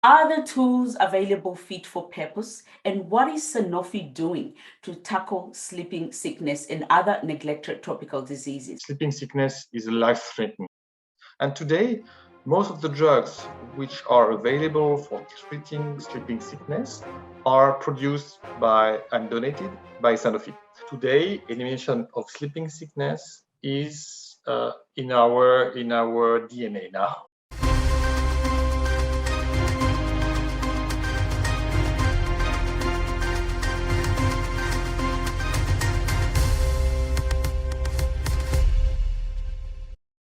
Are the tools available fit for purpose? And what is Sanofi doing to tackle sleeping sickness and other neglected tropical diseases? Sleeping sickness is life-threatening. And today, most of the drugs which are available for treating sleeping sickness are produced by and donated by Sanofi. Today, elimination of sleeping sickness is in our DNA now.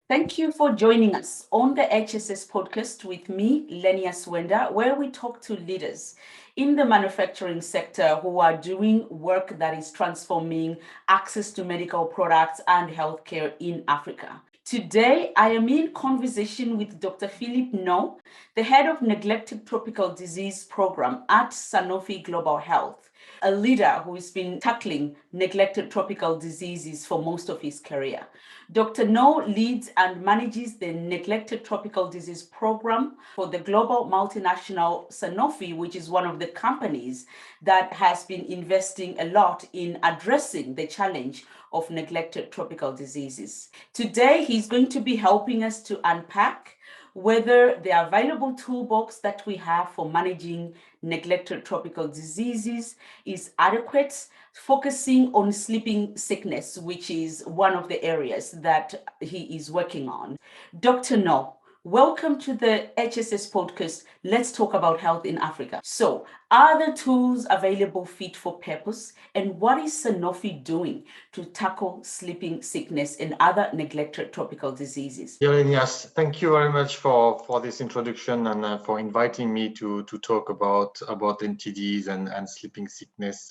Thank you for joining us on the HSS podcast with me, Lenias Hwenda, where we talk to leaders in the manufacturing sector who are doing work that is transforming access to medical products and healthcare in Africa. Today, I am in conversation with Dr. Philippe Neau, the head of Neglected Tropical Disease Program at Sanofi Global Health, a leader who has been tackling neglected tropical diseases for most of his career. Dr. Neau leads and manages the Neglected Tropical Disease Program for the global multinational Sanofi, which is one of the companies that has been investing a lot in addressing the challenge of neglected tropical diseases. Today, he's going to be helping us to unpack whether the available toolbox that we have for managing neglected tropical diseases is adequate, focusing on sleeping sickness, which is one of the areas that he is working on. Dr. Neau, welcome to the HSS podcast. Let's talk about health in Africa. So, are the tools available fit for purpose? And what is Sanofi doing to tackle sleeping sickness and other neglected tropical diseases? Yes, thank you very much for this introduction and for inviting me to talk about NTDs and sleeping sickness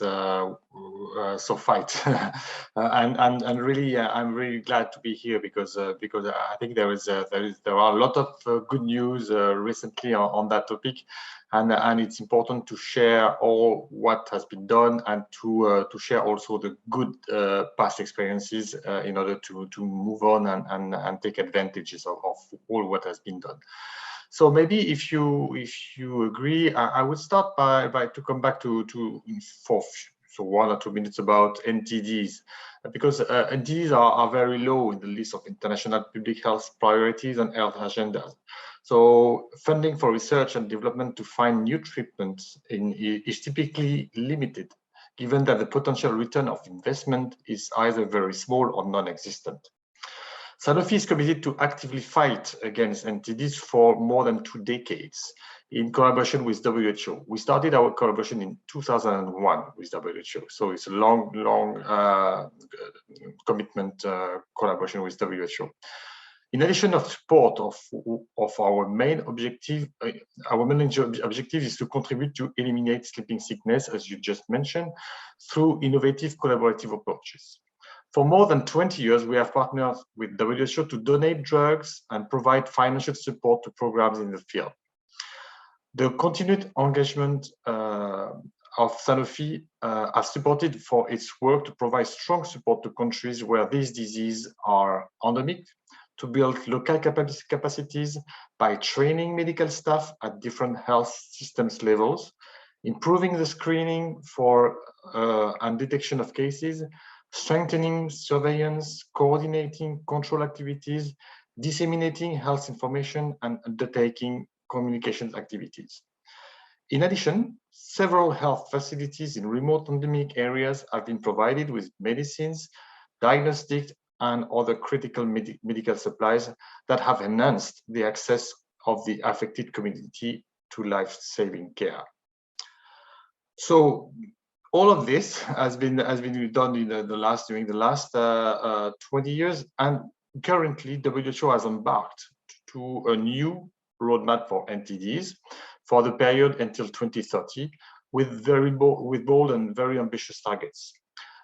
fight. And really, I'm really glad to be here because I think there are a lot of good news recently on that topic. And it's important to share all what has been done and to share also the good past experiences in order to move on and take advantages of all what has been done. So maybe if you agree, I would start by to come back to 1 or 2 minutes about NTDs, because NTDs are very low in the list of international public health priorities and health agendas. So funding for research and development to find new treatments is typically limited, given that the potential return of investment is either very small or non-existent. Sanofi is committed to actively fight against NTDs for more than 2 decades in collaboration with WHO. We started our collaboration in 2001 with WHO, so it's a long commitment collaboration with WHO. In addition of support of our main objective, objective is to contribute to eliminate sleeping sickness, as you just mentioned, through innovative collaborative approaches. For more than 20 years, we have partnered with WHO to donate drugs and provide financial support to programs in the field. The continued engagement of Sanofi has supported for its work to provide strong support to countries where these diseases are endemic, to build local capacities by training medical staff at different health systems levels, improving the screening for and detection of cases, strengthening surveillance, coordinating control activities, disseminating health information, and undertaking communications activities. In addition, several health facilities in remote endemic areas have been provided with medicines, diagnostics, and other critical medical supplies that have enhanced the access of the affected community to life-saving care. So all of this has been done in during the last 20 years, and currently WHO has embarked to a new roadmap for NTDs for the period until 2030, with bold and very ambitious targets.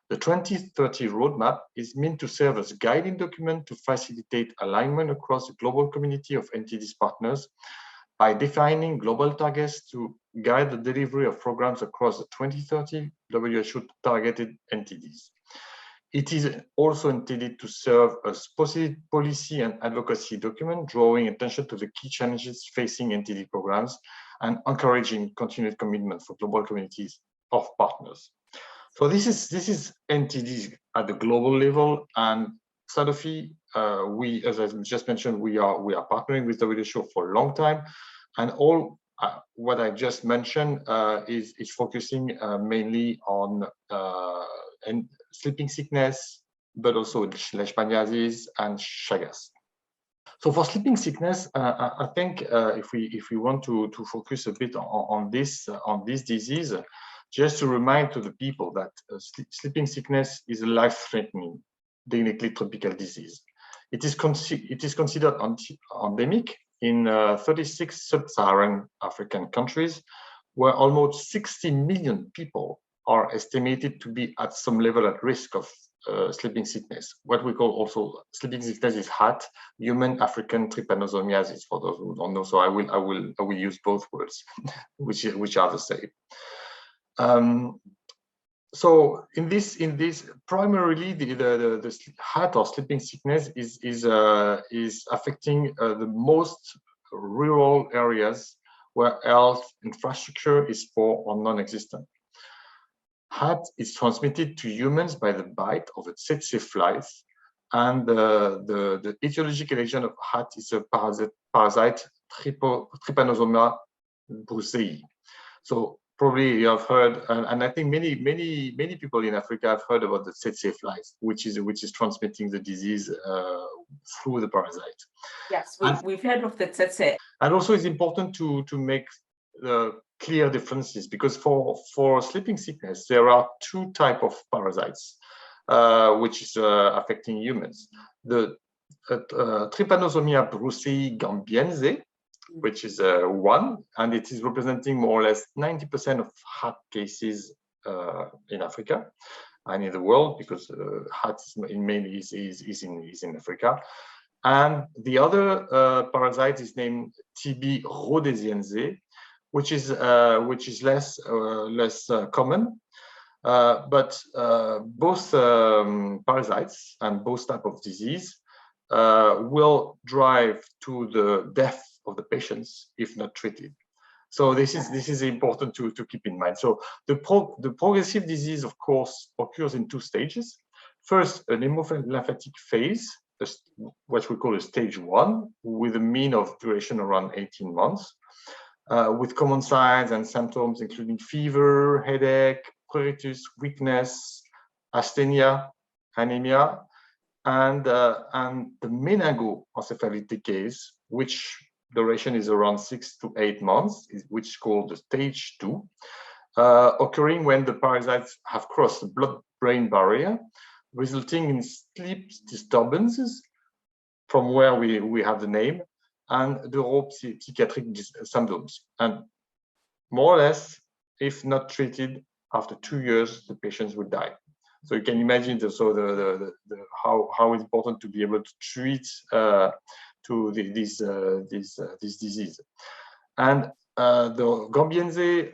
The 2030 roadmap is meant to serve as a guiding document to facilitate alignment across the global community of NTDs partners by defining global targets to guide the delivery of programs across the 2030 WHO targeted NTDs. It is also intended to serve as policy and advocacy document, drawing attention to the key challenges facing NTD programs and encouraging continued commitment for global communities of partners. So this is NTDs at the global level, and Sanofi, we, as I just mentioned, we are partnering with WHO for a long time, and all what I just mentioned is focusing mainly on sleeping sickness, but also leishmaniasis and Chagas. So for sleeping sickness, I think if we want to focus a bit on this disease, just to remind to the people that sleeping sickness is a life-threatening, clinically tropical disease. It is considered endemic in 36 sub-Saharan African countries, where almost 60 million people are estimated to be at some level at risk of sleeping sickness. What we call also sleeping sickness is HAT, human African trypanosomiasis, for those who don't know. So I will use both words, which are the same. So in this primarily the HAT or sleeping sickness is affecting the most rural areas where health infrastructure is poor or non-existent. HAT is transmitted to humans by the bite of a tsetse flies, and the etiological agent of HAT is a parasite Trypanosoma brucei. So probably you have heard, and I think many people in Africa have heard about the tsetse flies, which is transmitting the disease through the parasite. Yes, we've heard of the tsetse. And also, it's important to make clear differences, because for sleeping sickness there are two types of parasites which is affecting humans. The Trypanosomia brucei gambiense, which is one, and it is representing more or less 90% of HAT cases in Africa and in the world, because HAT mainly is in Africa. And the other parasite is named TB rhodesiense, which is less common, but both parasites and both type of disease will drive to the death of the patients if not treated. So this is important to keep in mind. So the progressive disease, of course, occurs in two stages. First, an hemolymphatic phase, what we call a stage 1, with a mean of duration around 18 months, with common signs and symptoms including fever, headache, pruritus, weakness, asthenia, anemia, and the meningoencephalitic case, which duration is around 6 to 8 months, which is called the stage 2, occurring when the parasites have crossed the blood-brain barrier, resulting in sleep disturbances, from where we have the name, and neuropsychiatric symptoms. And more or less, if not treated, after 2 years, the patients will die. So you can imagine how important to be able to treat this disease. And the Gambiense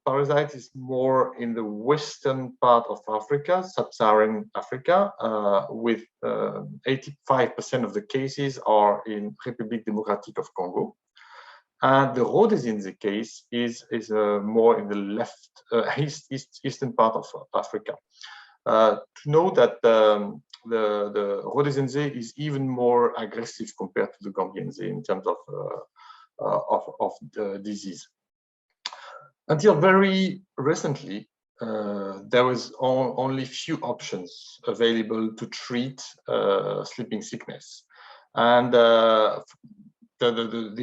parasite is more in the western part of Africa, sub-Saharan Africa, with 85% of the cases are in Republic Democratic of Congo. And the rhodesiense case is more in the left eastern part of Africa. To know that the rhodesiense is even more aggressive compared to the Gambiense in terms of the disease. Until very recently, there was only few options available to treat sleeping sickness, and the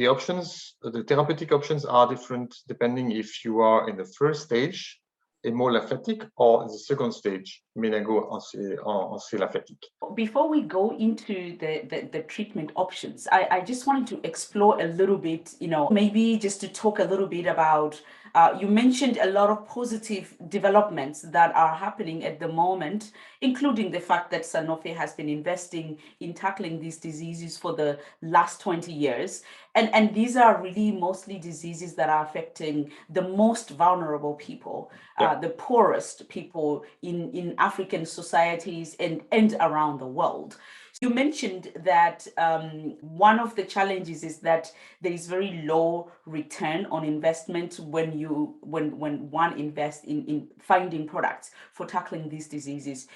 options, the therapeutic options, are different depending if you are in the first stage, hemolymphatic, or in the second stage, meningoencephalitic. Before we go into the treatment options, I just wanted to explore a little bit, maybe just to talk a little bit about, you mentioned a lot of positive developments that are happening at the moment, including the fact that Sanofi has been investing in tackling these diseases for the last 20 years. And these are really mostly diseases that are affecting the most vulnerable people, the poorest people in African societies and around the world. You mentioned that one of the challenges is that there is very low return on investment when one invests in finding products for tackling these diseases.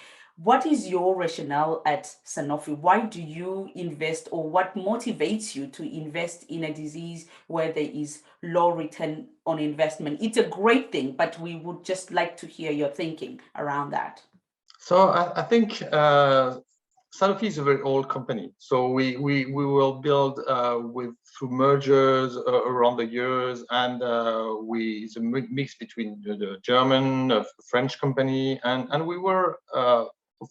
What is your rationale at Sanofi? Why do you invest, or what motivates you to invest in a disease where there is low return on investment? It's a great thing, but we would just like to hear your thinking around that. So I think Sanofi is a very old company. So we will build through mergers around the years, and it's a mix between the German, French company, and we were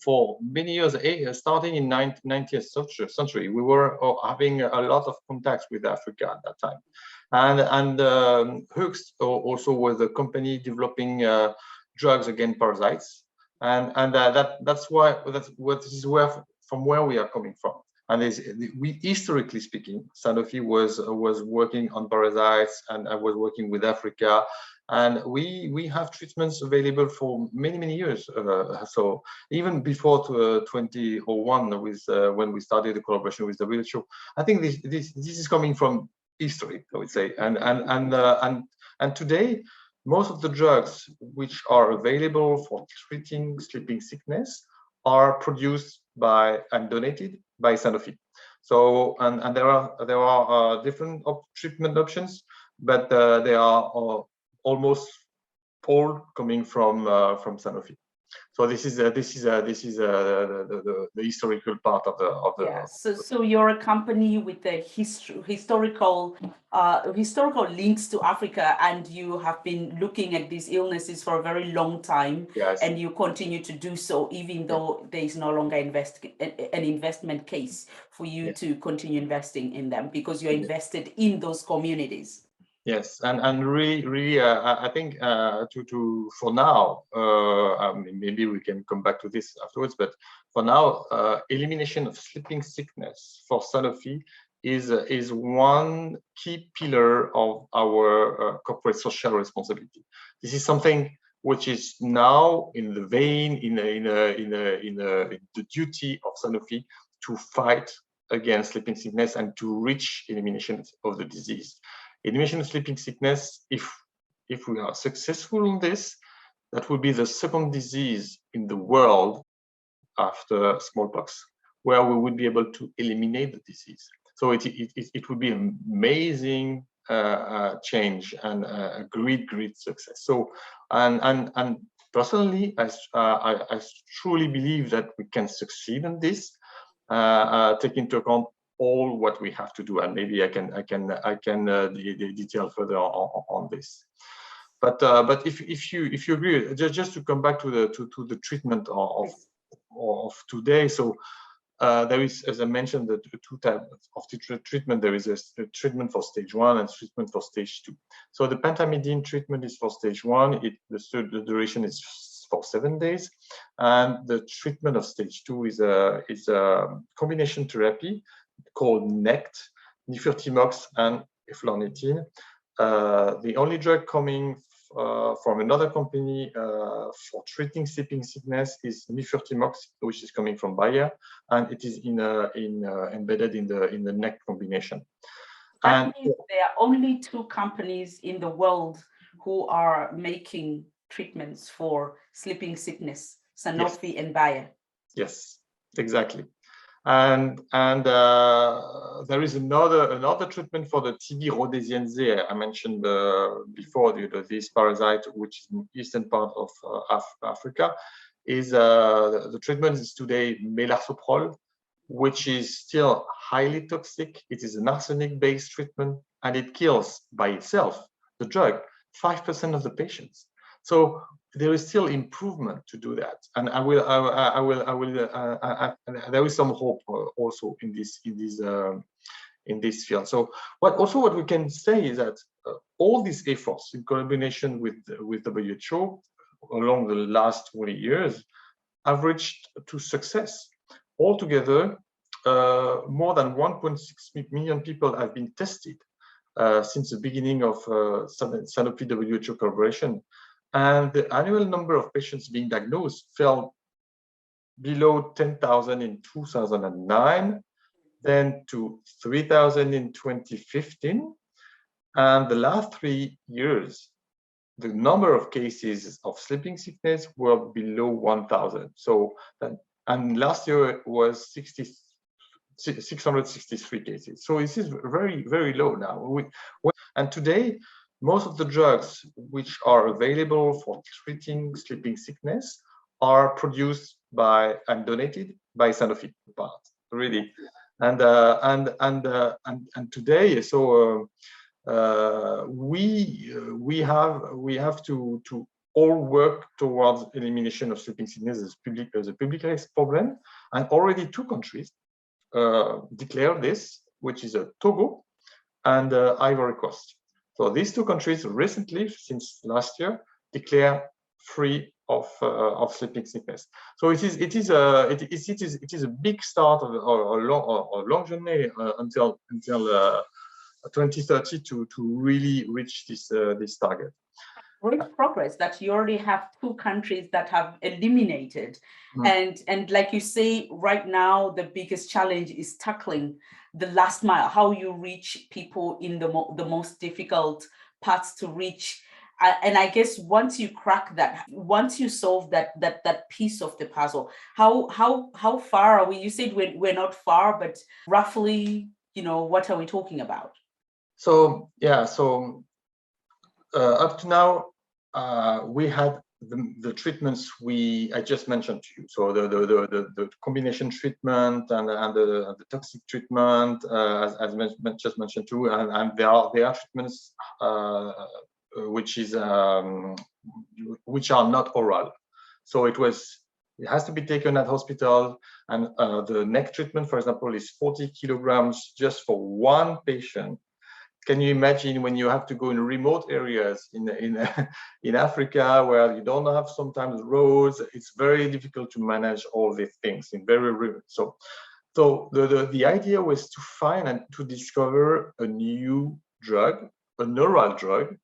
for many years, starting in 19th century, we were having a lot of contacts with Africa at that time, and Hux also was a company developing drugs against parasites. And that's where from where we are coming from. And we, historically speaking, Sanofi was working on parasites, and I was working with Africa, and we have treatments available for many years. So even before 2001, with when we started the collaboration with WHO, I think this is coming from history, I would say, and today, most of the drugs which are available for treating sleeping sickness are produced by and donated by Sanofi. So, and there are different treatment options, but they are almost all coming from Sanofi. So this is the historical part of the. Yeah. So you're a company with a historical links to Africa, and you have been looking at these illnesses for a very long time. Yes. And you continue to do so, even though there is no longer an investment case for you to continue investing in them, because you're invested in those communities. Yes, and really, I think for now, maybe we can come back to this afterwards. But for now, elimination of sleeping sickness for Sanofi is one key pillar of our corporate social responsibility. This is something which is now in the vein, in the duty of Sanofi to fight against sleeping sickness and to reach elimination of the disease. Elimination of sleeping sickness, if we are successful in this, that will be the second disease in the world after smallpox, where we would be able to eliminate the disease. So it would be an amazing change and a great success. So and personally, I truly believe that we can succeed in this, take into account all what we have to do, and maybe I can detail further on this. But if you agree, just to come back to the treatment of today. So there is, as I mentioned, the two types of treatment. There is a treatment for stage 1 and treatment for stage 2. So the pentamidine treatment is for stage 1. The duration is for 7 days, and the treatment of stage 2 is a combination therapy called NECT, nifurtimox and eflornithine. The only drug coming from another company for treating sleeping sickness is nifurtimox, which is coming from Bayer, and it is embedded in the NECT combination. That means there are only 2 companies in the world who are making treatments for sleeping sickness: Sanofi and Bayer. Yes, exactly. And there is another treatment for the TB rhodesiense I mentioned before. This parasite, which is in the eastern part of Africa, is the treatment is today melarsoprol, which is still highly toxic. It is an arsenic-based treatment, and it kills by itself, the drug, 5% of the patients. So there is still improvement to do that, and there is some hope also in this field. So what we can say is that all these efforts in combination with WHO along the last 20 years have reached to success. Altogether, more than 1.6 million people have been tested since the beginning of Sanofi WHO collaboration. And the annual number of patients being diagnosed fell below 10,000 in 2009, then to 3,000 in 2015. And the last 3 years, the number of cases of sleeping sickness were below 1,000. So, and last year it was 663 cases. So this is very, very low now. And today, most of the drugs which are available for treating sleeping sickness are produced by and donated by Sanofi, really. And today, so we have to all work towards elimination of sleeping sickness as a public health problem, and already 2 countries declare this, which is Togo and Ivory Coast. So these 2 countries recently, since last year, declare free of sleeping sickness. So it is a big start of a long journey until 2030 to really reach this target. Great progress that you already have 2 countries that have eliminated. And like you say, right now, the biggest challenge is tackling the last mile, how you reach people in the most difficult parts to reach. And I guess once you crack that, once you solve that piece of the puzzle, how far are we? You said we're not far, but roughly, what are we talking about? So yeah, so up to now, we had the treatments I just mentioned to you. So the combination treatment and the toxic treatment, as just mentioned too, and there are treatments which are not oral. So it has to be taken at hospital, and the neck treatment, for example, is 40 kilograms just for 1 patient. Can you imagine when you have to go in remote areas in Africa where you don't have sometimes roads? It's very difficult to manage all these things in very remote. So the idea was to find and to discover a new drug, an oral drug,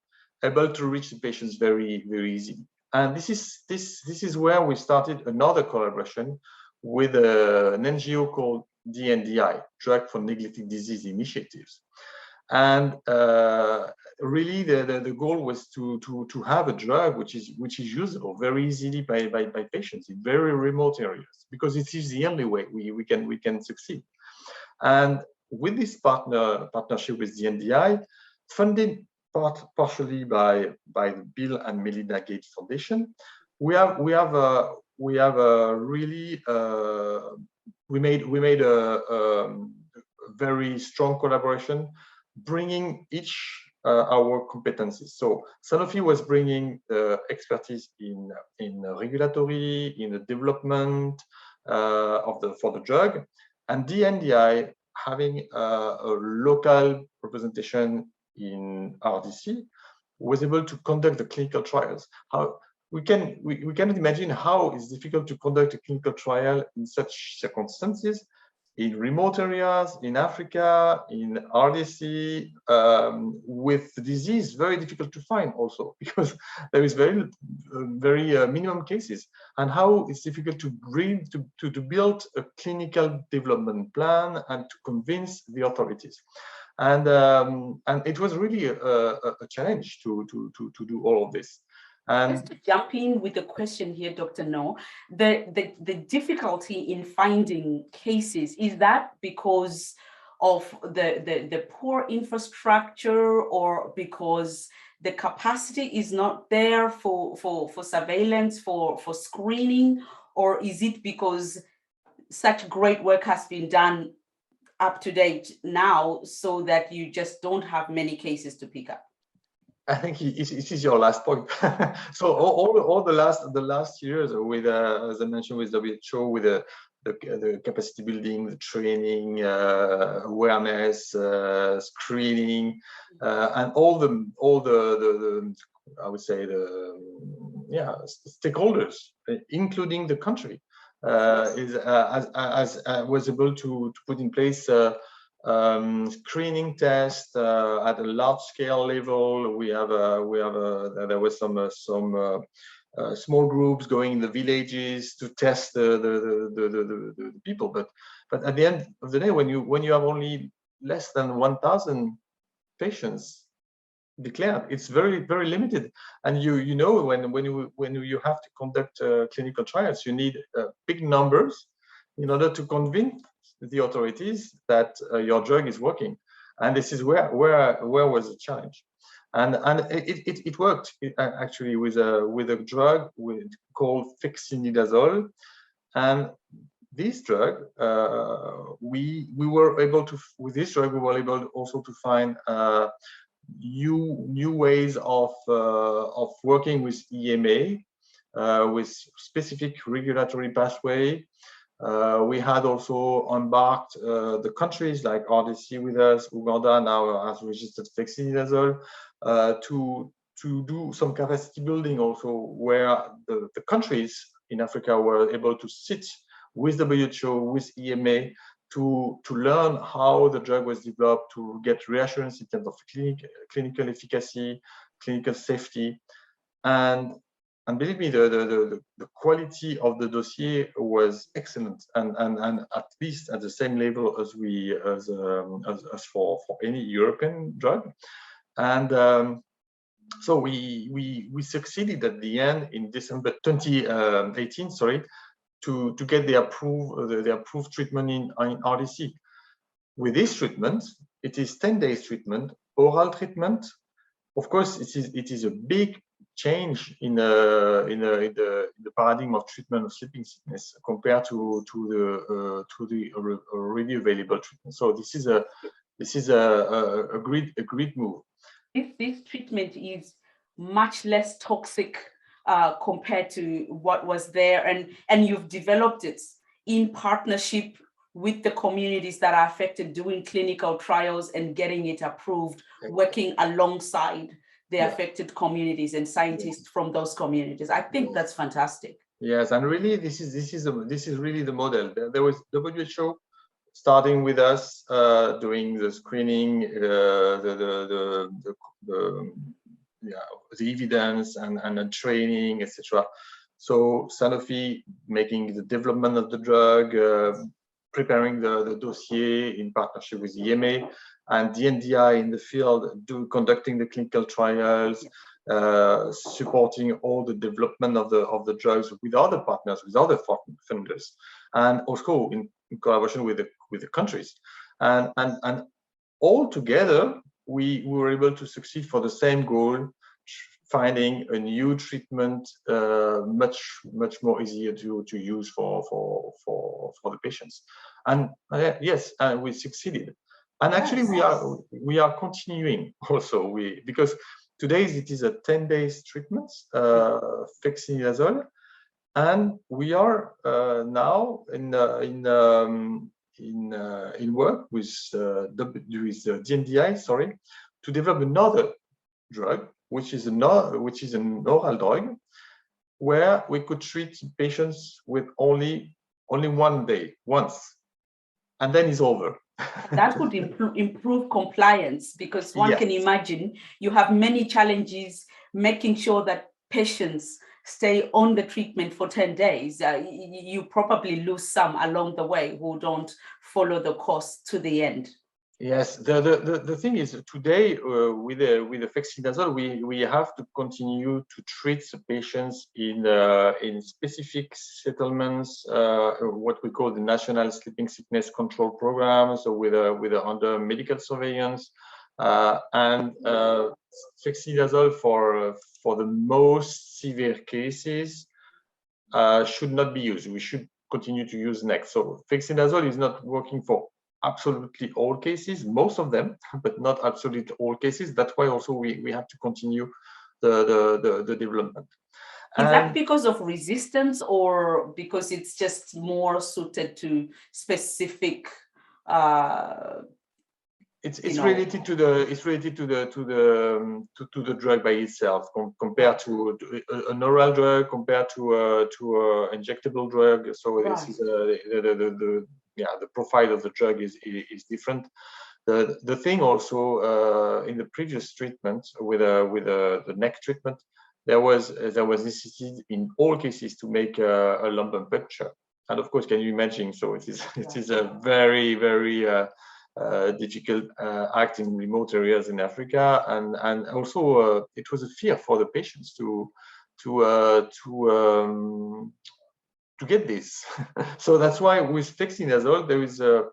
able to reach the patients very, very easily. And this is where we started another collaboration with an NGO called DNDI, Drug for Neglected Disease Initiatives. And really, the goal was to have a drug which is usable very easily by patients in very remote areas, because it is the only way we can succeed. And with this partnership with the NDI, funded partially by the Bill and Melinda Gates Foundation, we made a very strong collaboration, bringing each our competencies. So Sanofi was bringing expertise in regulatory, in the development for the drug, and DNDI having a local representation in RDC was able to conduct the clinical trials. How we cannot imagine how it's difficult to conduct a clinical trial in such circumstances, in remote areas, in Africa, in RDC, with the disease very difficult to find also, because there is very minimum cases, and how it's difficult to build a clinical development plan and to convince the authorities. And it was really a challenge to do all of this. And just to jump in with a question here, Dr. Neau, the difficulty in finding cases, is that because of the poor infrastructure, or because the capacity is not there for surveillance, for screening, or is it because such great work has been done up to date now so that you just don't have many cases to pick up? I think it is your last point. So all the last years with, as I mentioned, with WHO, with the capacity building, the training, awareness, screening, and all the I would say stakeholders, including the country, was able to put in place screening test at a large scale level. There was some small groups going in the villages to test the people. But at the end of the day, when you have only less than 1,000 patients declared, it's very limited. And you know, when you have to conduct clinical trials, you need big numbers in order to convince the authorities that your drug is working. And this is where was the challenge. And it worked actually with a drug called fexinidazole. And this drug, we were able to, with this drug, we were able also to find new ways of working with EMA, with specific regulatory pathway. We had also embarked the countries like RDC with us. Uganda now has registered fexinidazole to do some capacity building also, where the countries in Africa were able to sit with WHO, with EMA, to learn how the drug was developed, to get reassurance in terms of clinical efficacy, clinical safety. And believe me, the quality of the dossier was excellent, and at least at the same level as for any European drug. And so we succeeded at the end in December 2018, to get the approved treatment in RDC. With this treatment, it is 10 days treatment, oral treatment. Of course, it is a big change in the paradigm of treatment of sleeping sickness compared to the already available treatment. So this is a great move. This treatment is much less toxic compared to what was there, and you've developed it in partnership with the communities that are affected, doing clinical trials and getting it approved, working alongside the affected communities and scientists from those communities. I think that's fantastic. Yes, and really, this is really the model. There was WHO starting with us, doing the screening, the evidence and the training, etc. So Sanofi making the development of the drug, preparing the dossier in partnership with EMA, and the NDI in the field, conducting the clinical trials, supporting all the development of the drugs with other partners, with other funders, and also in collaboration with the countries, and all together we were able to succeed for the same goal, finding a new treatment, much more easier to use for the patients. And yes, we succeeded. And actually, we are continuing also. Because today it is a 10 days treatment, fexinidazole, and we are now in work with the NDI, to develop another drug, which is an oral drug, where we could treat patients with only 1 day, once, and then it's over. That would improve compliance, because one can imagine you have many challenges making sure that patients stay on the treatment for 10 days. You probably lose some along the way who don't follow the course to the end. Yes, the thing is, today with the fexinidazole, we have to continue to treat the patients in specific settlements, what we call the National Sleeping Sickness Control Program, so with under medical surveillance, and fexinidazole for the most severe cases should not be used. We should continue to use next. So fexinidazole is not working for absolutely all cases, most of them, but not absolutely all cases. That's why also we have to continue the development. Is that because of resistance, or because it's just more suited to specific? It's related to the drug by itself, compared to an oral drug, compared to a injectable drug. So this is the profile of the drug is different. The thing also in the previous treatment with the neck treatment, there was necessity in all cases to make a lumbar puncture. And of course, can you imagine? So it is a very, very difficult act in remote areas in Africa, and also it was a fear for the patients to get this. So that's why with dexamethasone there is a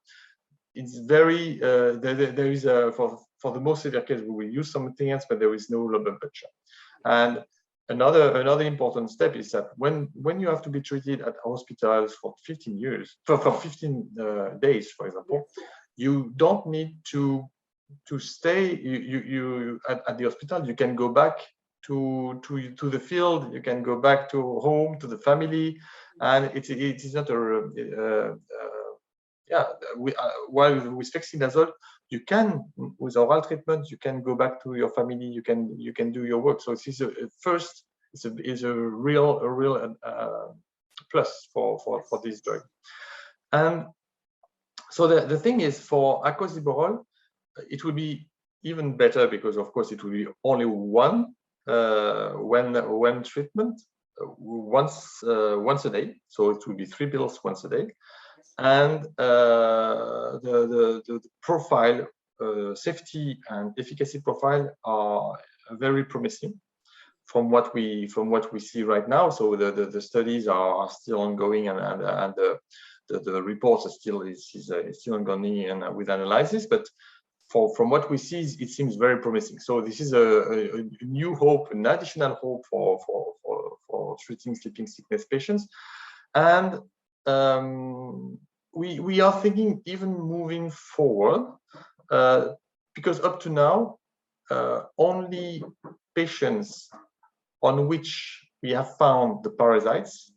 it's very there is a for the most severe case we will use something else, but there is no lumbar puncture. And another important step is that when you have to be treated at hospitals for 15 years, for 15 days, for example, you don't need to stay. You at the hospital. You can go back to the field. You can go back to home, to the family, and it is not a while with dexamethasone, you can, with oral treatment, you can go back to your family. You can do your work. So this is a real plus for this drug. And so the thing is, for acoziborole, it will be even better because, of course, it will be only one treatment once a day. So it will be 3 pills once a day. And the profile, safety and efficacy profile are very promising from what we see right now. So the studies are still ongoing, and the reports are still ongoing and with analysis. But from what we see, it seems very promising. So this is a new hope, an additional hope for treating sleeping sickness patients. And we are thinking even moving forward, because up to now, only patients on which we have found the parasites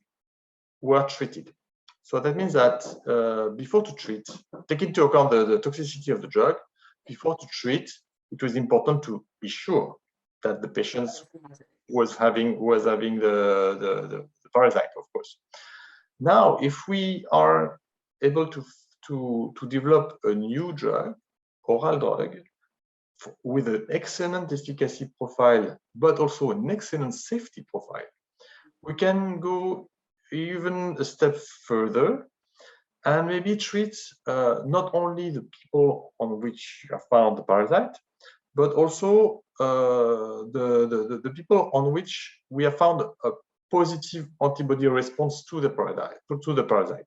were treated. So that means that before to treat, take into account the toxicity of the drug, before to treat, it was important to be sure that the patients was having the parasite, of course. Now, if we are able to develop a new drug, oral drug, with an excellent efficacy profile, but also an excellent safety profile, we can go even a step further and maybe treat not only the people on which you have found the parasite, but also the people on which we have found a positive antibody response to the parasite.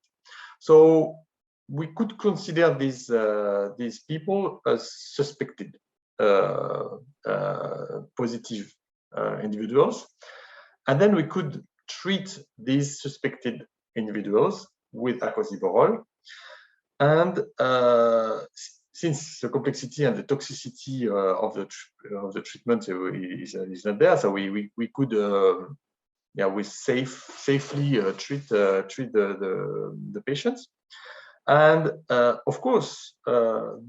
So we could consider these people as suspected positive individuals, and then we could treat these suspected individuals with acoziborole. And since the complexity and the toxicity of the treatment is not there, so we could safely treat the patients. And of course,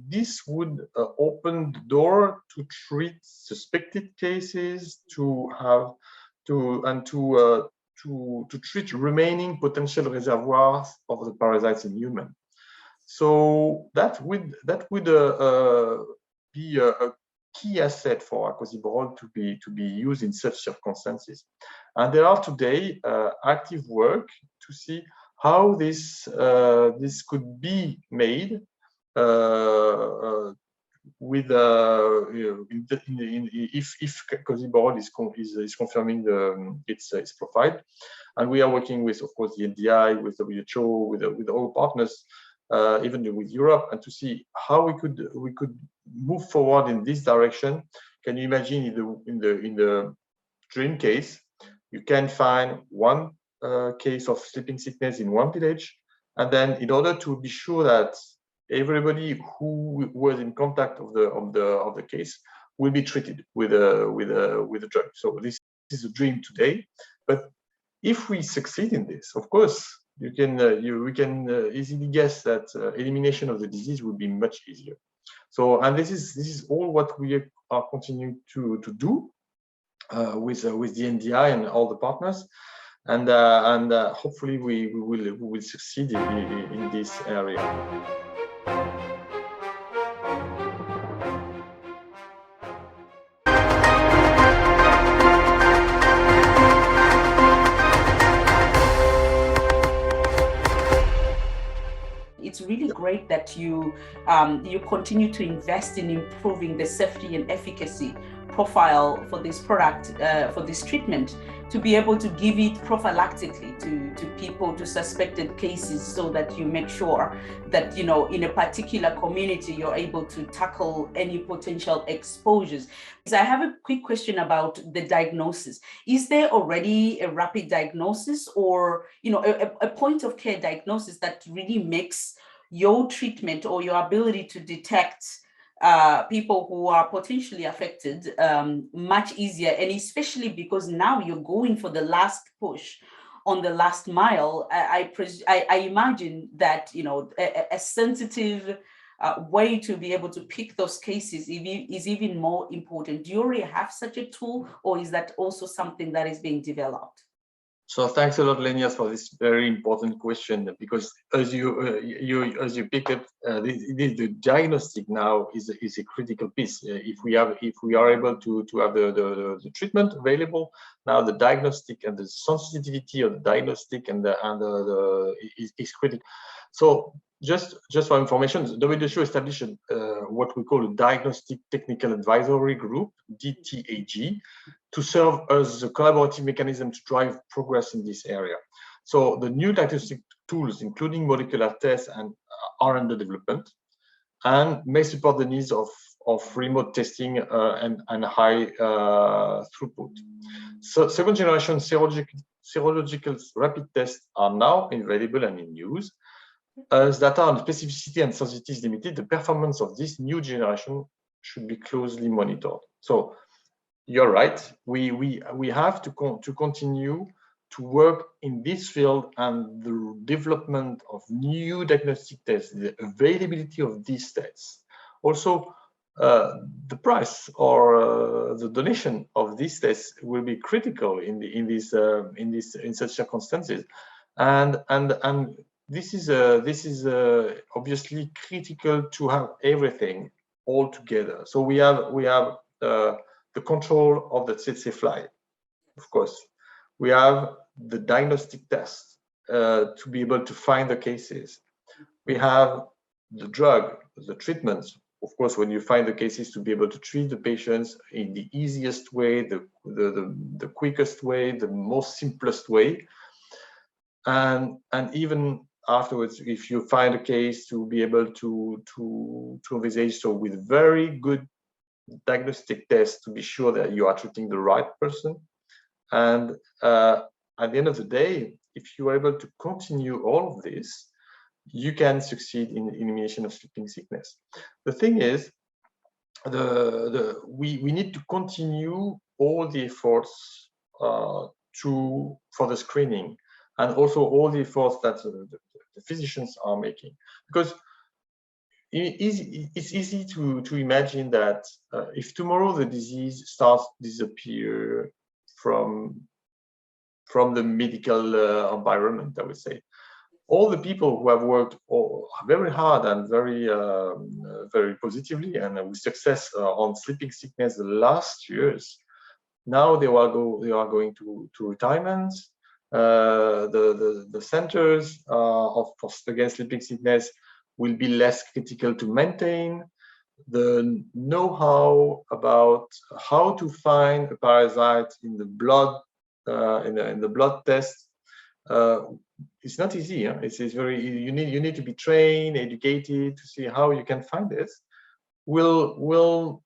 this would open the door to treat suspected cases, to treat remaining potential reservoirs of the parasites in humans. So that would be a key asset for acoziborole to be used in such circumstances. And there are today active work to see how this could be made with if acoziborole is confirming its profile. And we are working with, of course, the NDI, with WHO, with all partners, even with Europe, and to see how we could move forward in this direction. Can you imagine in the dream case, you can find one case of sleeping sickness in one village, and then in order to be sure that everybody who was in contact of the case will be treated with a drug. So this is a dream today, but if we succeed in this, of course, we can easily guess that elimination of the disease will be much easier. So, and this is all what we are continuing to do with the NDI and all the partners, and hopefully we will succeed in this area. great that you continue to invest in improving the safety and efficacy profile for this product, for this treatment, to be able to give it prophylactically to people, to suspected cases, so that you make sure that, in a particular community, you're able to tackle any potential exposures. So I have a quick question about the diagnosis. Is there already a rapid diagnosis, or, a point of care diagnosis that really makes your treatment or your ability to detect people who are potentially affected much easier? And especially because now you're going for the last push on the last mile, I imagine that, a sensitive way to be able to pick those cases is even more important. Do you already have such a tool, or is that also something that is being developed? So thanks a lot, Lenias, for this very important question, because as you pick up, the diagnostic now is a critical piece. If we are able to have the treatment available, now the diagnostic and the sensitivity of the diagnostic is critical. So just for information, WHO established what we call a Diagnostic Technical Advisory Group, DTAG, to serve as a collaborative mechanism to drive progress in this area. So the new diagnostic tools, including molecular tests, are under development and may support the needs of remote testing and high throughput. So second generation serological rapid tests are now available and in use. As data on specificity and sensitivity is limited, the performance of this new generation should be closely monitored. So you're right. We have to continue to work in this field, and the development of new diagnostic tests, the availability of these tests, also the price or the donation of these tests will be critical in such circumstances, and this is obviously critical to have everything all together. So we have the control of the tsetse fly, of course. We have the diagnostic test to be able to find the cases. We have the drug, the treatments, of course, when you find the cases, to be able to treat the patients in the easiest way, the quickest way, the most simplest way. And even afterwards, if you find a case, to be able to envisage, so with very good diagnostic tests, to be sure that you are treating the right person. And at the end of the day, if you are able to continue all of this, you can succeed in elimination of sleeping sickness. The thing is, we need to continue all the efforts for the screening, and also all the efforts that the physicians are making, because it's easy to imagine that if tomorrow the disease starts to disappear from the medical environment, I would say, all the people who have worked very hard and very positively and with success on sleeping sickness the last years, now they are going to retirement. The centers against sleeping sickness will be less critical to maintain. The know-how about how to find a parasite in the blood, in the blood test, it's not easy. Huh? It's very, you need to be trained, educated to see how you can find it. Will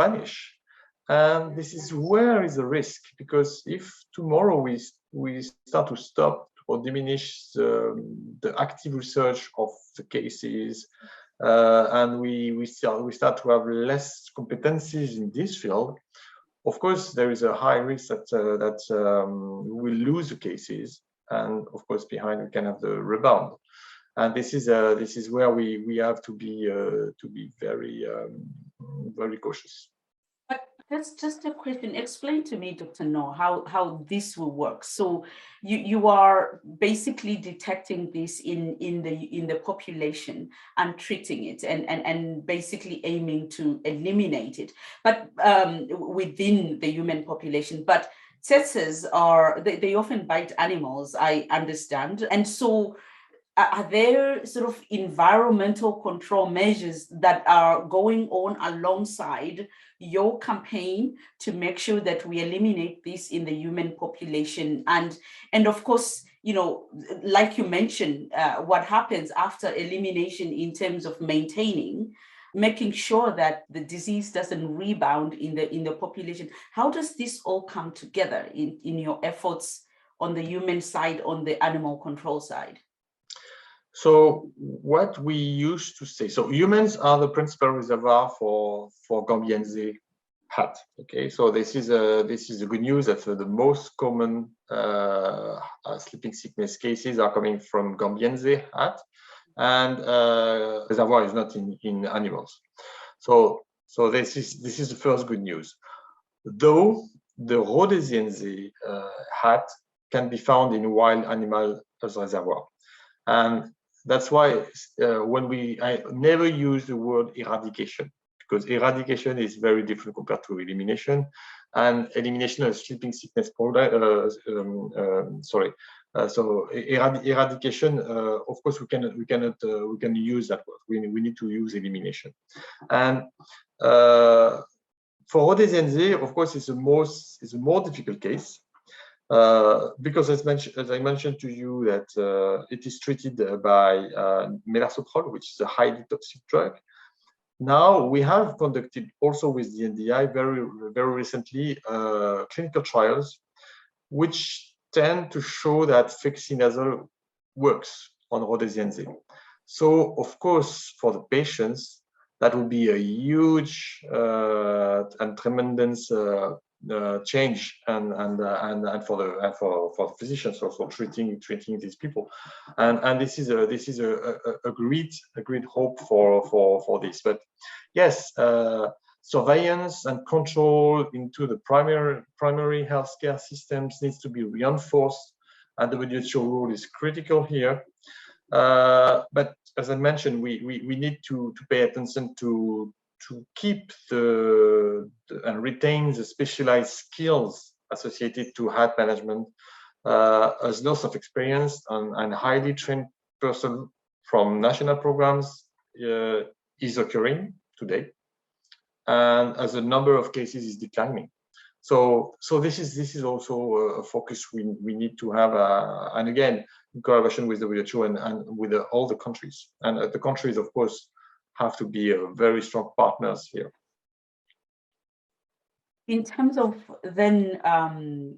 vanish, and this is where is the risk, because if tomorrow we start to stop or diminish the active research of the cases, and we start to have less competencies in this field, of course there is a high risk that we will lose the cases, and of course behind we can have the rebound. And this is where we have to be very cautious. But that's just a question. Explain to me, Dr. Neau, how this will work. So you are basically detecting this in the population and treating it, and basically aiming to eliminate it, but within the human population. But tsetses they often bite animals, I understand, and so are there sort of environmental control measures that are going on alongside your campaign to make sure that we eliminate this in the human population? And of course, you know, like you mentioned, what happens after elimination in terms of making sure that the disease doesn't rebound in the population. How does this all come together in your efforts on the human side, on the animal control side? So what we used to say, so humans are the principal reservoir for Gambiense hat. Okay, so this is the good news that the most common sleeping sickness cases are coming from Gambiense hat, and reservoir is not in animals. So this is the first good news. Though the Rhodesiense hat can be found in wild animal as reservoir, and that's why I never use the word eradication, because eradication is very different compared to elimination, and elimination of sleeping sickness eradication, of course, we can use that word. We need to use elimination. And for Rhodesiense, of course, it's a more difficult case. Because as I mentioned to you that it is treated by melarsoprol, which is a highly toxic drug. Now we have conducted also with the NDI very recently clinical trials, which tend to show that fexinazole works on Rhodesiense. So of course, for the patients, that would be a huge and tremendous change, and for the physicians also treating these people, and this is a great hope for this. But yes, surveillance and control into the primary healthcare systems needs to be reinforced, and the WHO role is critical here. But as I mentioned, we need to pay attention to keep and retain the specialized skills associated to heart management, as loss of experience and highly trained person from national programs is occurring today, and as the number of cases is declining. So this is also a focus we need to have, and again, in collaboration with the WHO and with all the countries. And the countries, of course, have to be very strong partners here. In terms of then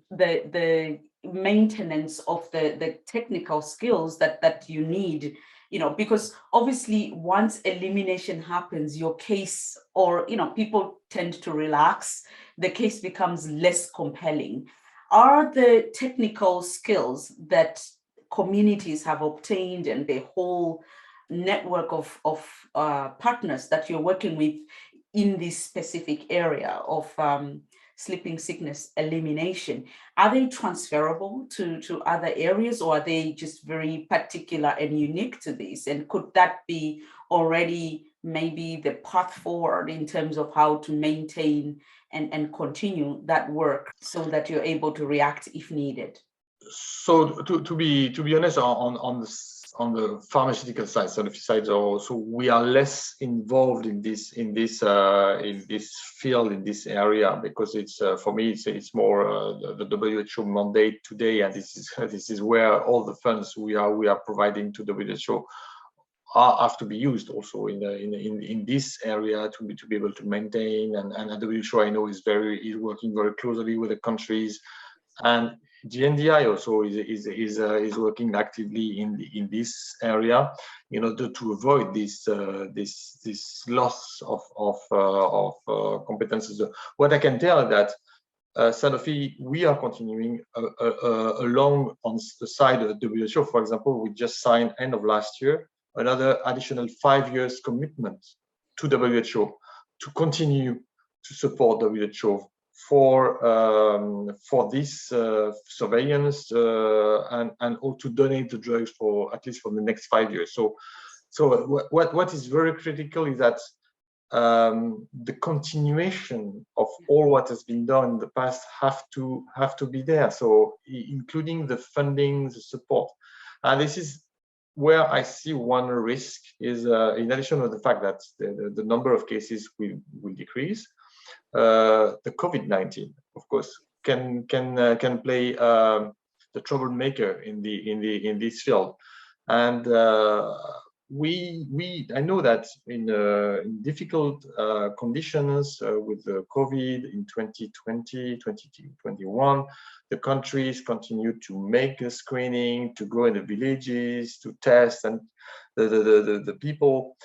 the maintenance of the technical skills that you need, you know, because obviously once elimination happens, your case, or, you know, people tend to relax, the case becomes less compelling. Are the technical skills that communities have obtained and the whole network of partners that you're working with in this specific area of sleeping sickness elimination, are they transferable to other areas, or are they just very particular and unique to this? And could that be already maybe the path forward in terms of how to maintain and continue that work so that you're able to react if needed? So to be honest, on the pharmaceutical side, Sanofi side, so we are less involved in this field, in this area, because it's for me it's more the WHO mandate today, and this is where all the funds we are providing to WHO have to be used also in this area to be able to maintain, and the WHO, I know, is working very closely with the countries, and the NDI also is working actively in this area in order to avoid this loss of competences. What I can tell is that Sanofi, we are continuing along on the side of the WHO. For example, we just signed end of last year another additional 5 years commitment to WHO to continue to support WHO for this surveillance and also to donate the drugs for at least for the next 5 years. So what is very critical is that the continuation of all what has been done in the past have to be there. So including the funding, the support, and this is where I see one risk is, in addition to the fact that the number of cases will decrease, the COVID-19, of course, can play the troublemaker in this field. And I know that in difficult conditions with the COVID in 2020, 2021, the countries continue to make a screening, to go in the villages, to test and the people.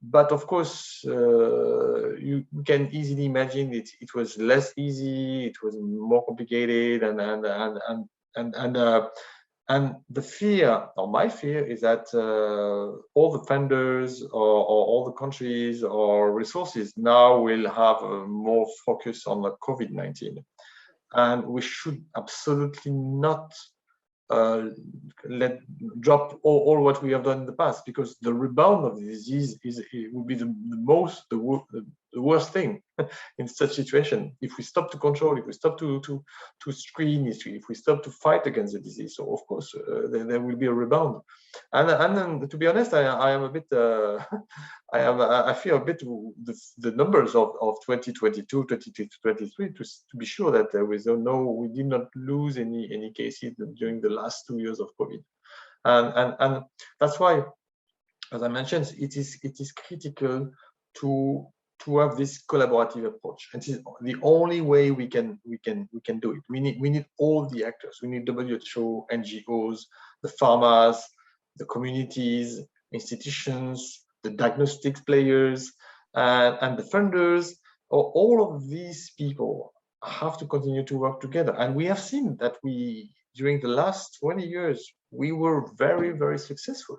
But of course, you can easily imagine it was less easy, it was more complicated, and the fear, or my fear, is that all the funders or all the countries or resources now will have more focus on the COVID-19. And we should absolutely not drop all what we have done in the past, because the rebound of the disease will be the worst thing in such situation. If we stop to control, if we stop to screen, if we stop to fight against the disease, so of course there will be a rebound. And to be honest, I am a bit I fear a bit the numbers of 2022, 2023 to be sure that we did not lose any cases during the last 2 years of COVID, and that's why, as I mentioned, it is critical to have this collaborative approach. And it is the only way we can do it. We need all the actors. We need WHO, NGOs, the pharmas, the communities, institutions, the diagnostics players, and the funders. All of these people have to continue to work together. And we have seen that during the last 20 years, we were very, very successful.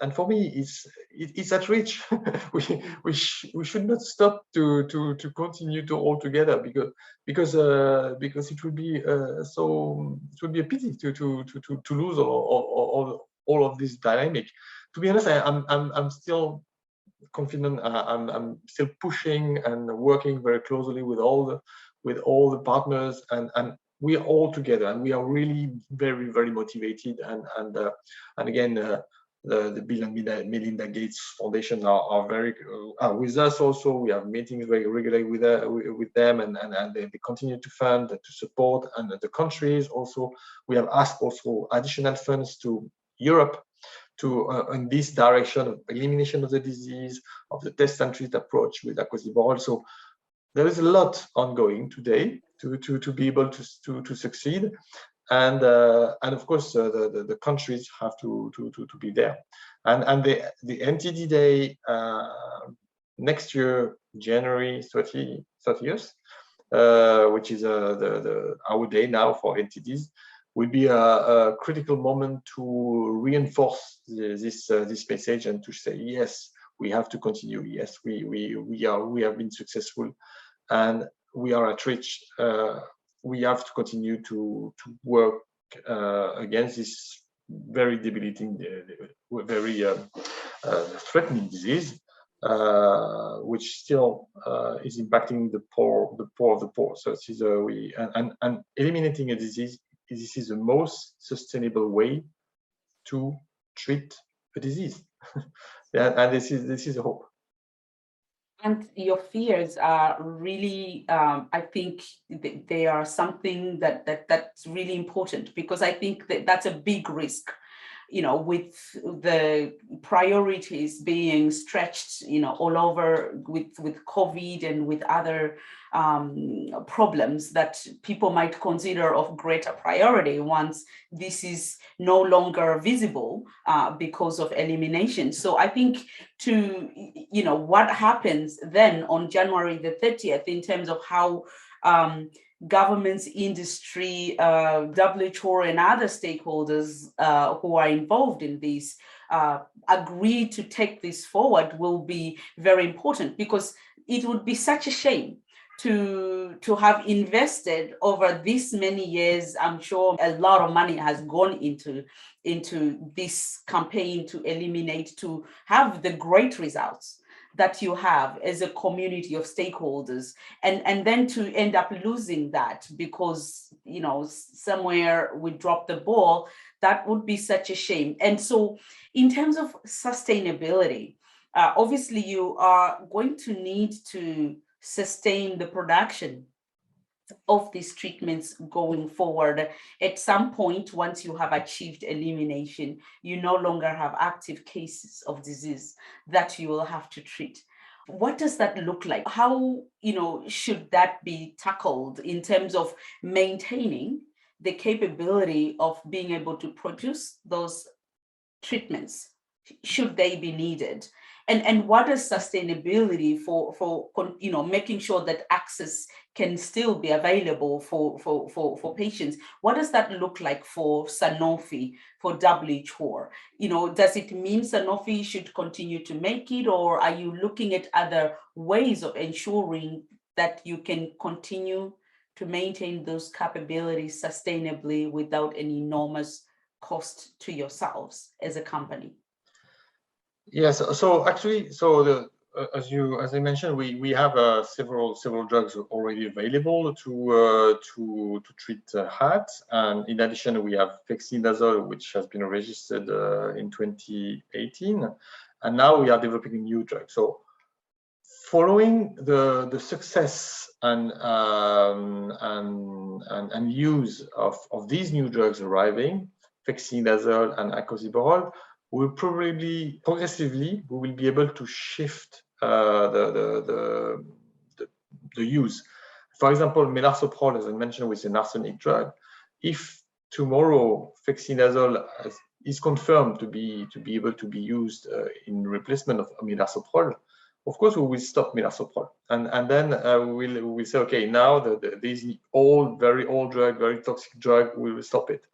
And for me, it's at reach. we should not stop to continue to all together, because it would be a pity to lose all of this dynamic. To be honest, I'm still confident. I'm still pushing and working very closely with all the partners, and we are all together, and we are really very, very motivated. And again, the Bill and Melinda Gates Foundation are very with us also. We have meetings regularly with them, and they continue to fund, to support, and the countries also. We have asked also additional funds to Europe in this direction of elimination of the disease, of the test and treat approach with acquisition. So there is a lot ongoing today to be able to succeed, and of course the countries have to be there, and the NTD Day next year, January 30th, which is our day now for NTDs, will be a critical moment to reinforce this message and to say, yes, we have to continue. Yes, we have been successful, and we are at reach. We have to continue to work against this very debilitating, very threatening disease, which still is impacting the poor of the poor. So this is and eliminating a disease. This is the most sustainable way to treat a disease. And this is a hope. And your fears are really, I think they are something that's really important, because I think that's a big risk, with the priorities being stretched, all over with COVID and with other problems that people might consider of greater priority once this is no longer visible because of elimination. So I think what happens then on January the 30th in terms of how governments, industry, WHO and other stakeholders who are involved in this agree to take this forward will be very important, because it would be such a shame to have invested over this many years. I'm sure a lot of money has gone into this campaign to eliminate, to have the great results that you have as a community of stakeholders, and then to end up losing that because somewhere we dropped the ball. That would be such a shame. And so in terms of sustainability, obviously you are going to need to sustain the production of these treatments going forward. At some point, once you have achieved elimination, you no longer have active cases of disease that you will have to treat. What does that look like? How, should that be tackled in terms of maintaining the capability of being able to produce those treatments should they be needed? And what is sustainability for making sure that access can still be available for patients? What does that look like for Sanofi, for WHO? Does it mean Sanofi should continue to make it, or are you looking at other ways of ensuring that you can continue to maintain those capabilities sustainably without an enormous cost to yourselves as a company? Yes. So actually, as I mentioned, we have several drugs already available to treat HAT, and in addition, we have fexinazole, which has been registered in 2018, and now we are developing a new drug. So, following the success and use of these new drugs arriving, fexinazole and acoziborole, we'll probably progressively we will be able to shift the use. For example, melarsoprol, as I mentioned, with an arsenic drug. If tomorrow fexinazole is confirmed to be able to be used in replacement of melarsoprol, of course we will stop melarsoprol, and then we will say, okay, now this very old drug, very toxic drug, we will stop it.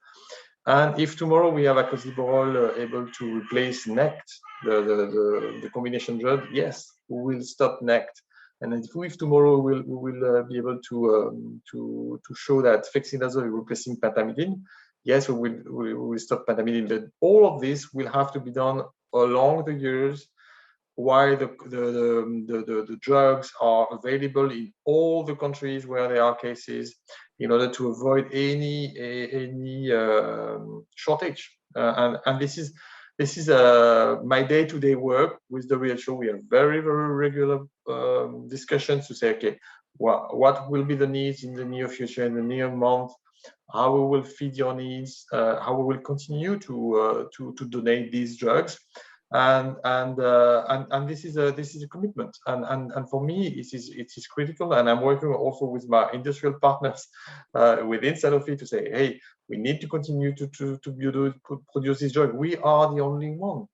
And if tomorrow we have acoziborole able to replace NECT, the combination drug, yes, we will stop NECT. And if tomorrow we will be able to show that fexinazole is replacing pentamidine, yes, we will stop pentamidine. But all of this will have to be done along the years, while the drugs are available in all the countries where there are cases, in order to avoid any shortage. And this is my day-to-day work with the WHO. We have very regular discussions to say, okay, what will be the needs in the near future, in the near month, how we will feed your needs, how we will continue to donate these drugs. And this is a commitment, and for me it is critical. And I'm working also with my industrial partners within Sanofi to say, hey, we need to continue to produce this drug. We are the only one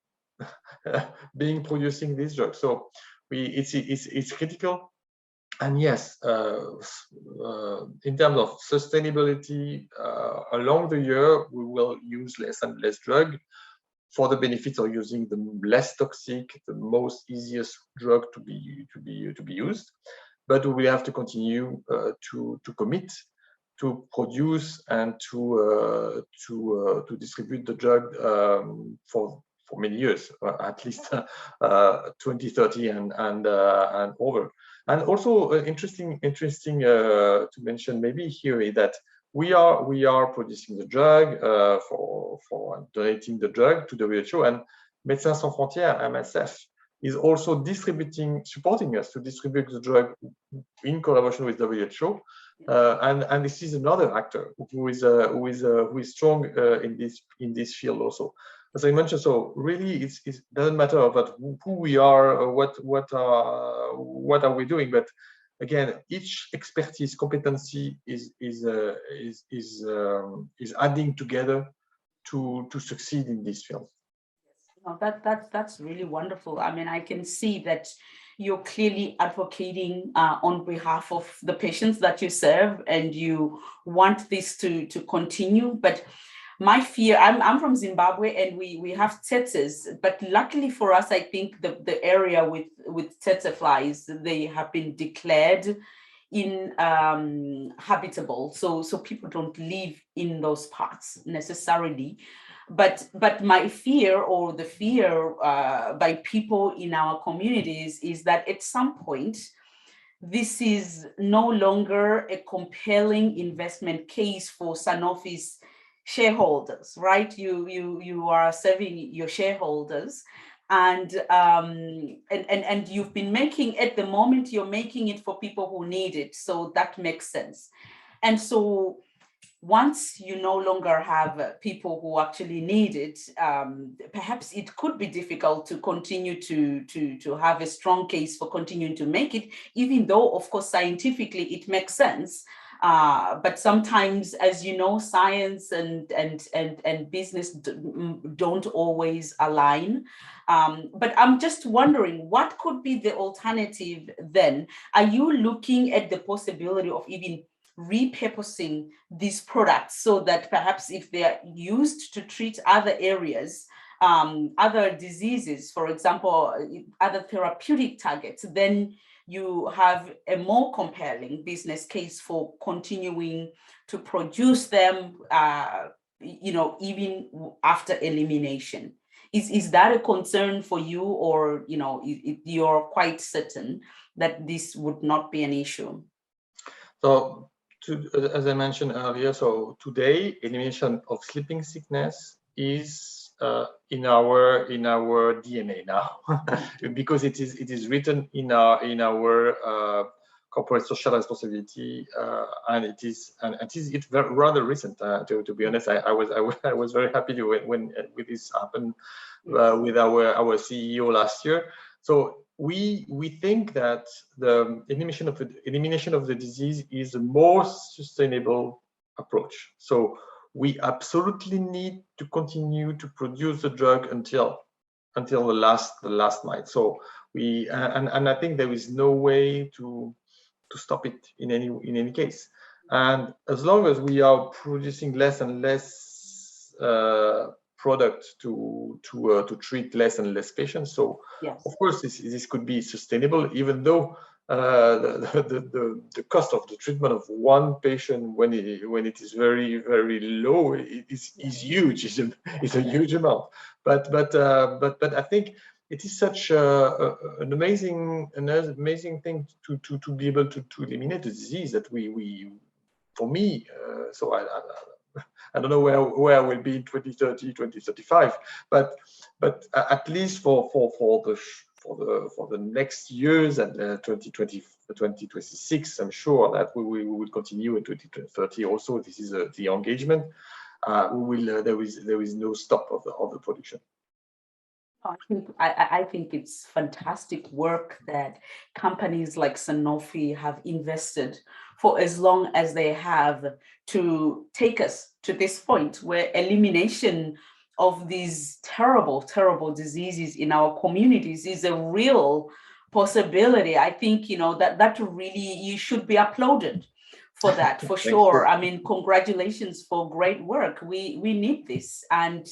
producing this drug, so it's critical. And yes, in terms of sustainability, along the year we will use less and less drug, for the benefits of using the less toxic, the most easiest drug to be used. But we will have to continue to commit to produce and to distribute the drug for many years, at least 2030 and over. And also interesting to mention maybe here is that we are producing the drug for donating the drug to the WHO, and Médecins Sans Frontières, MSF, is also supporting us to distribute the drug in collaboration with WHO. And this is another actor who is strong in this field also. As I mentioned, so really it doesn't matter about who we are, or what are we doing, but again, each expertise, competency is adding together to succeed in this field. No, that's really wonderful. I mean, I can see that you're clearly advocating on behalf of the patients that you serve, and you want this to continue. But my fear, I'm from Zimbabwe, and we have tsetses, but luckily for us, I think the area with tsetse flies, they have been declared inhabitable, so people don't live in those parts necessarily. But my fear, or the fear by people in our communities, is that at some point this is no longer a compelling investment case for Sanofi's shareholders, right? You are serving your shareholders, and you've been making, at the moment you're making it for people who need it, so that makes sense. And so once you no longer have people who actually need it, perhaps it could be difficult to continue to have a strong case for continuing to make it, even though, of course, scientifically it makes sense. But sometimes, as you know, science and business don't always align. But I'm just wondering, what could be the alternative then? Are you looking at the possibility of even repurposing these products so that perhaps if they are used to treat other areas, other diseases, for example, other therapeutic targets, then you have a more compelling business case for continuing to produce them, even after elimination? Is that a concern for you, or you're quite certain that this would not be an issue? So, as I mentioned earlier, so today elimination of sleeping sickness is in our DNA now, because it is written in our corporate social responsibility, and it is rather recent. To be honest, I was very happy when this happened with our CEO last year. So we think that the elimination of the disease is a more sustainable approach. So we absolutely need to continue to produce the drug until the last mile. So and I think there is no way to stop it in any case. And as long as we are producing less and less product to treat less and less patients, so yes, of course this could be sustainable, even though the cost of the treatment of one patient when it is very, very low is huge. It's a huge amount. But I think it is such an amazing thing to be able to eliminate the disease that we for me, so I don't know where I will be in 2030, 2035, but at least for the next years and 2020, 2026, I'm sure that we will continue in 2030 also. This is the engagement. There is no stop of the production. I think it's fantastic work that companies like Sanofi have invested for as long as they have to take us to this point where elimination of these terrible, terrible diseases in our communities is a real possibility. I think, that really, you should be applauded for that, for sure. I mean, congratulations for great work. We need this. And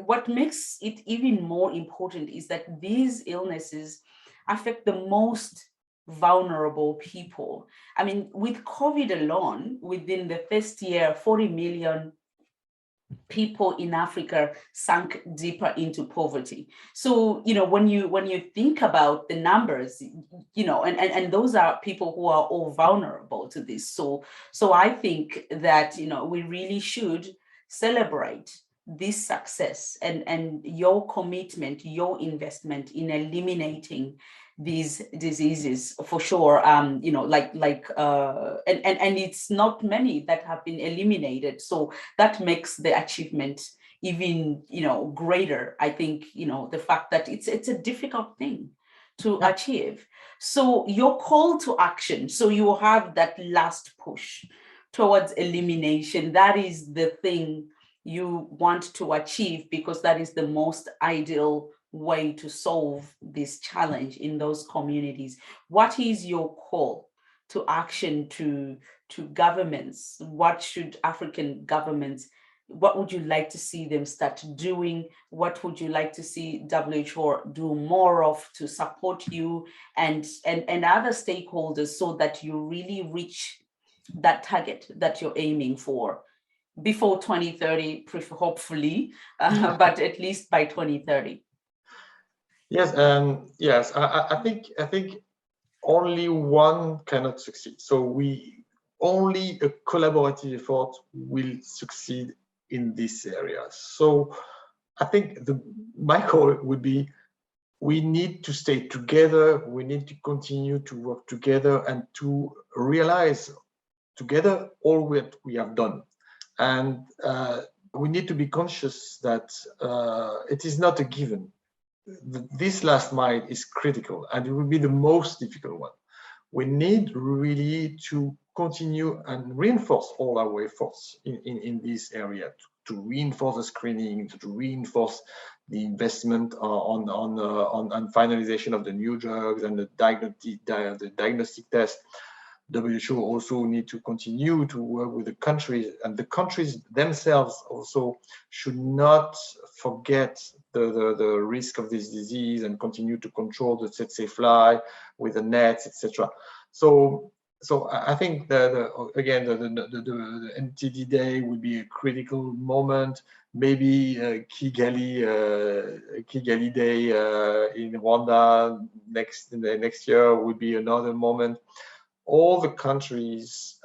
what makes it even more important is that these illnesses affect the most vulnerable people. I mean, with COVID alone, within the first year, 40 million people in Africa sunk deeper into poverty. So, when you think about the numbers, and those are people who are all vulnerable to this. So I think that, we really should celebrate this success and your commitment, your investment in eliminating these diseases, for sure. And it's not many that have been eliminated, so that makes the achievement even greater. I think the fact that it's a difficult thing to achieve. So your call to action, so you have that last push towards elimination, that is the thing you want to achieve, because that is the most ideal way to solve this challenge in those communities. What is your call to action to governments? What should African governments, what would you like to see them start doing? What would you like to see WHO do more of to support you and other stakeholders, so that you really reach that target that you're aiming for before 2030, hopefully, but at least by 2030? Yes, I think only one cannot succeed. So only a collaborative effort will succeed in this area. So I think my call would be, we need to stay together, we need to continue to work together and to realize together all that we have done. And we need to be conscious that it is not a given. This last mile is critical, and it will be the most difficult one. We need really to continue and reinforce all our efforts in this area, to reinforce the screening, to reinforce the investment on finalization of the new drugs and the diagnostic test. WHO also need to continue to work with the countries, and the countries themselves also should not forget the risk of this disease and continue to control the tsetse fly with the nets, etc. So I think that again the NTD Day would be a critical moment. Maybe Kigali Day in Rwanda next year would be another moment. All the countries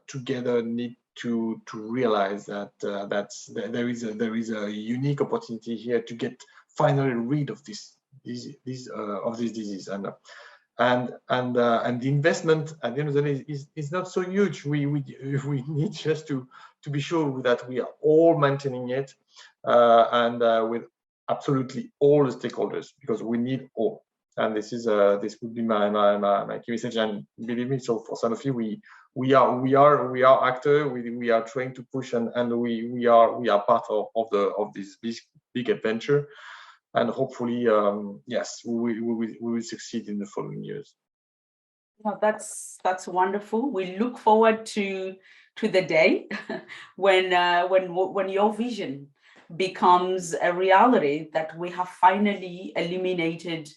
together need to realize that there is a unique opportunity here to get finally rid of this disease, and the investment at the end of the day is not so huge. We need just to be sure that we are all maintaining it, and with absolutely all the stakeholders, because we need all. And this would be my key message. And believe me, so for Sanofi, we are actor. We are trying to push, and we are part of this big adventure. And hopefully, yes, we will succeed in the following years. No, that's wonderful. We look forward to the day when your vision becomes a reality, that we have finally eliminated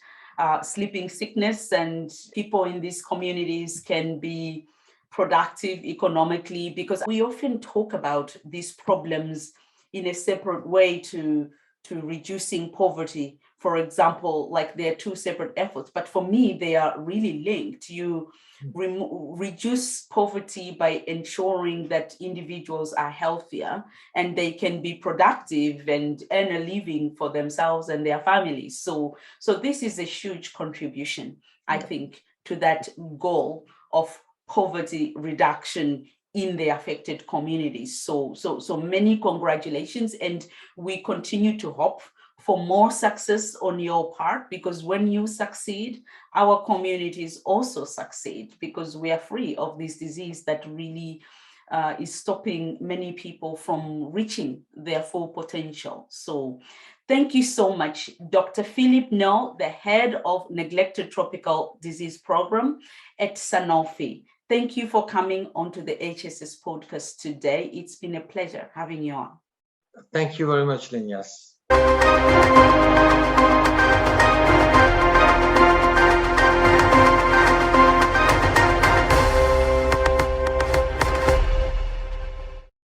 sleeping sickness, and people in these communities can be productive economically, because we often talk about these problems in a separate way to reducing poverty. For example, like they're two separate efforts, but for me, they are really linked. You reduce poverty by ensuring that individuals are healthier and they can be productive and earn a living for themselves and their families. So this is a huge contribution, I think, to that goal of poverty reduction in the affected communities. So many congratulations, and we continue to hope for more success on your part, because when you succeed, our communities also succeed, because we are free of this disease that really is stopping many people from reaching their full potential. So thank you so much, Dr. Philippe Neau, the head of Neglected Tropical Disease Program at Sanofi. Thank you for coming onto the HSS podcast today. It's been a pleasure having you on. Thank you very much, Lenias.